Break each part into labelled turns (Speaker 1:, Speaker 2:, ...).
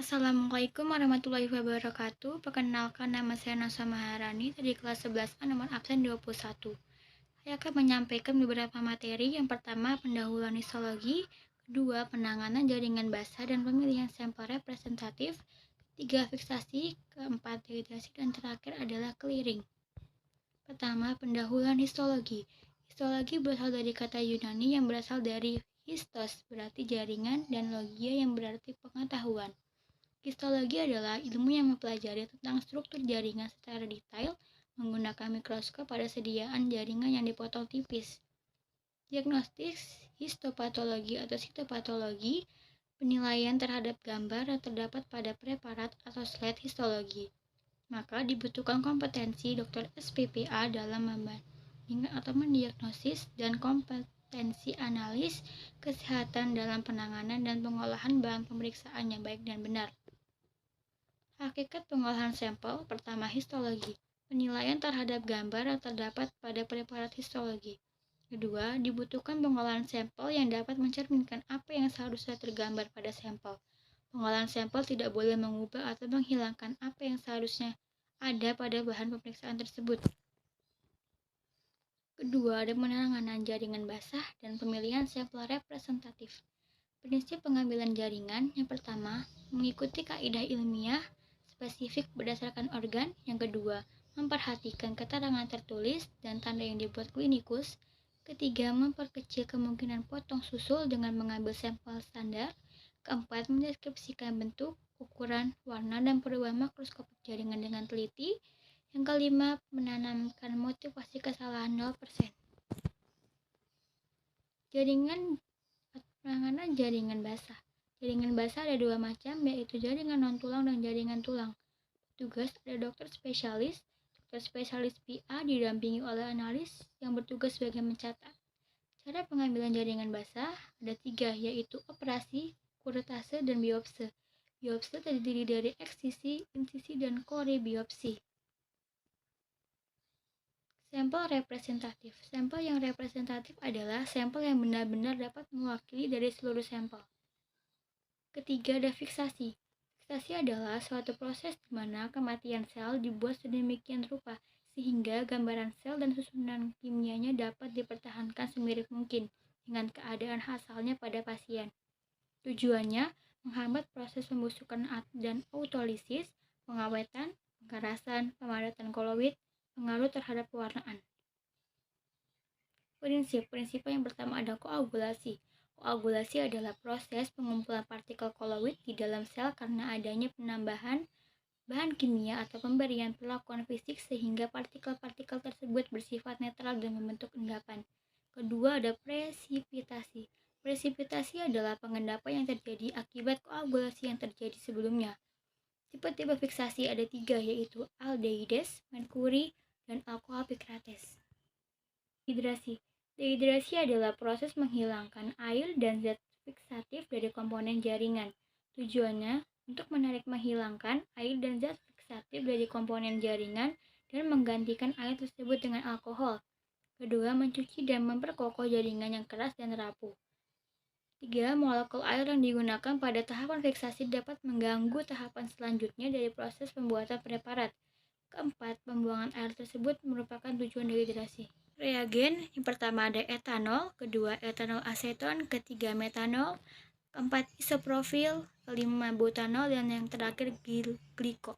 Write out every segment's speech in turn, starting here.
Speaker 1: Assalamualaikum warahmatullahi wabarakatuh. Perkenalkan, nama saya Nasa Maharani dari kelas 11A nomor absen 21. Saya akan menyampaikan beberapa materi. Yang pertama, pendahuluan histologi. Kedua, penanganan jaringan basah dan pemilihan sampel representatif. Ketiga, fiksasi. Keempat, dehidrasi. Dan terakhir adalah clearing. Pertama, pendahuluan histologi. Histologi berasal dari kata Yunani yang berasal dari histos, berarti jaringan, dan logia yang berarti pengetahuan. Histologi adalah ilmu yang mempelajari tentang struktur jaringan secara detail menggunakan mikroskop pada sediaan jaringan yang dipotong tipis. Diagnostik histopatologi atau sitopatologi, penilaian terhadap gambar yang terdapat pada preparat atau slide histologi. Maka dibutuhkan kompetensi dokter SPPA dalam membandingkan atau mendiagnosis dan kompetensi analis kesehatan dalam penanganan dan pengolahan bahan pemeriksaan yang baik dan benar. Hakikat pengolahan sampel. Pertama, histologi. Penilaian terhadap gambar yang terdapat pada preparat histologi. Kedua, dibutuhkan pengolahan sampel yang dapat mencerminkan apa yang seharusnya tergambar pada sampel. Pengolahan sampel tidak boleh mengubah atau menghilangkan apa yang seharusnya ada pada bahan pemeriksaan tersebut. Kedua, ada penanganan jaringan basah dan pemilihan sampel representatif. Prinsip pengambilan jaringan. Yang pertama, mengikuti kaidah ilmiah spesifik berdasarkan organ. Yang kedua, memperhatikan keterangan tertulis dan tanda yang dibuat klinikus. Ketiga, memperkecil kemungkinan potong susul dengan mengambil sampel standar. Keempat, mendeskripsikan bentuk, ukuran, warna, dan perubahan makroskopik jaringan dengan teliti. Yang kelima, menanamkan motivasi kesalahan 0%. Penanganan jaringan basah. Jaringan basah ada dua macam, yaitu jaringan non-tulang dan jaringan tulang. Tugas ada dokter spesialis. Dokter spesialis PA didampingi oleh analis yang bertugas sebagai mencatat. Cara pengambilan jaringan basah ada tiga, yaitu operasi, kuretase, dan biopsi. Biopsi terdiri dari eksisi, insisi, dan kore biopsi. Sampel representatif. Sampel yang representatif adalah sampel yang benar-benar dapat mewakili dari seluruh sampel. Ketiga, ada fiksasi. Fiksasi adalah suatu proses di mana kematian sel dibuat sedemikian rupa sehingga gambaran sel dan susunan kimianya dapat dipertahankan semirip mungkin dengan keadaan asalnya pada pasien. Tujuannya menghambat proses pembusukan dan autolisis, pengawetan, pengerasan, pemadatan koloid, pengaruh terhadap pewarnaan. Prinsip yang pertama ada koagulasi. Koagulasi adalah proses pengumpulan partikel koloid di dalam sel karena adanya penambahan bahan kimia atau pemberian perlakuan fisik sehingga partikel-partikel tersebut bersifat netral dan membentuk endapan. Kedua ada presipitasi. Presipitasi adalah pengendapan yang terjadi akibat koagulasi yang terjadi sebelumnya. Tipe-tipe fiksasi ada tiga, yaitu aldehides, merkuri, dan alkohol pikrates. Dehidrasi. Dehidrasi adalah proses menghilangkan air dan zat fiksatif dari komponen jaringan. Tujuannya untuk menghilangkan air dan zat fiksatif dari komponen jaringan dan menggantikan air tersebut dengan alkohol. Kedua, mencuci dan memperkokoh jaringan yang keras dan rapuh. Tiga, molekul air yang digunakan pada tahapan fiksasi dapat mengganggu tahapan selanjutnya dari proses pembuatan preparat. Keempat, pembuangan air tersebut merupakan tujuan dehidrasi. Reagen, yang pertama ada etanol, kedua etanol aseton, ketiga metanol, keempat isoprofil, kelima butanol, dan yang terakhir gliko.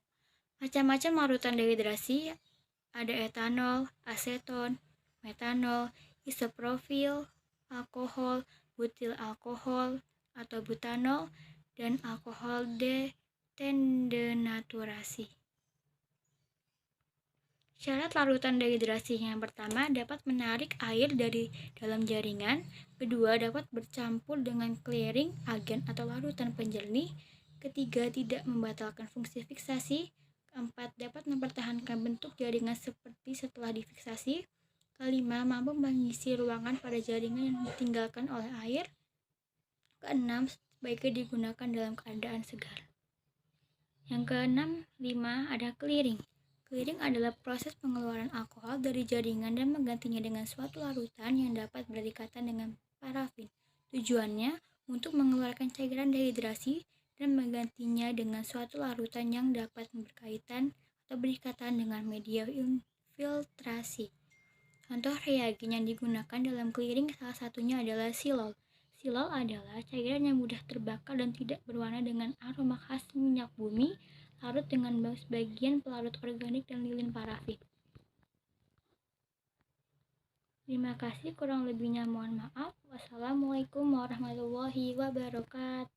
Speaker 1: Macam-macam larutan dehidrasi ada etanol, aseton, metanol, isoprofil, alkohol, butil alkohol atau butanol, dan alkohol denaturasi. Syarat larutan dehidrasi yang pertama dapat menarik air dari dalam jaringan, kedua dapat bercampur dengan clearing, agen atau larutan penjernih, ketiga tidak membatalkan fungsi fiksasi, keempat dapat mempertahankan bentuk jaringan seperti setelah difiksasi, kelima mampu mengisi ruangan pada jaringan yang ditinggalkan oleh air, keenam sebaiknya digunakan dalam keadaan segar. Yang keenam, ada clearing. Clearing adalah proses pengeluaran alkohol dari jaringan dan menggantinya dengan suatu larutan yang dapat berdekatan dengan parafin. Tujuannya untuk mengeluarkan cairan dehidrasi dan menggantinya dengan suatu larutan yang dapat berkaitan atau berikatan dengan media infiltrasi. Contoh reagen yang digunakan dalam clearing salah satunya adalah silol. Silol adalah cairan yang mudah terbakar dan tidak berwarna dengan aroma khas minyak bumi, larut dengan sebagian pelarut organik dan lilin parafin. Terima kasih, kurang lebihnya mohon maaf. Wassalamualaikum warahmatullahi wabarakatuh.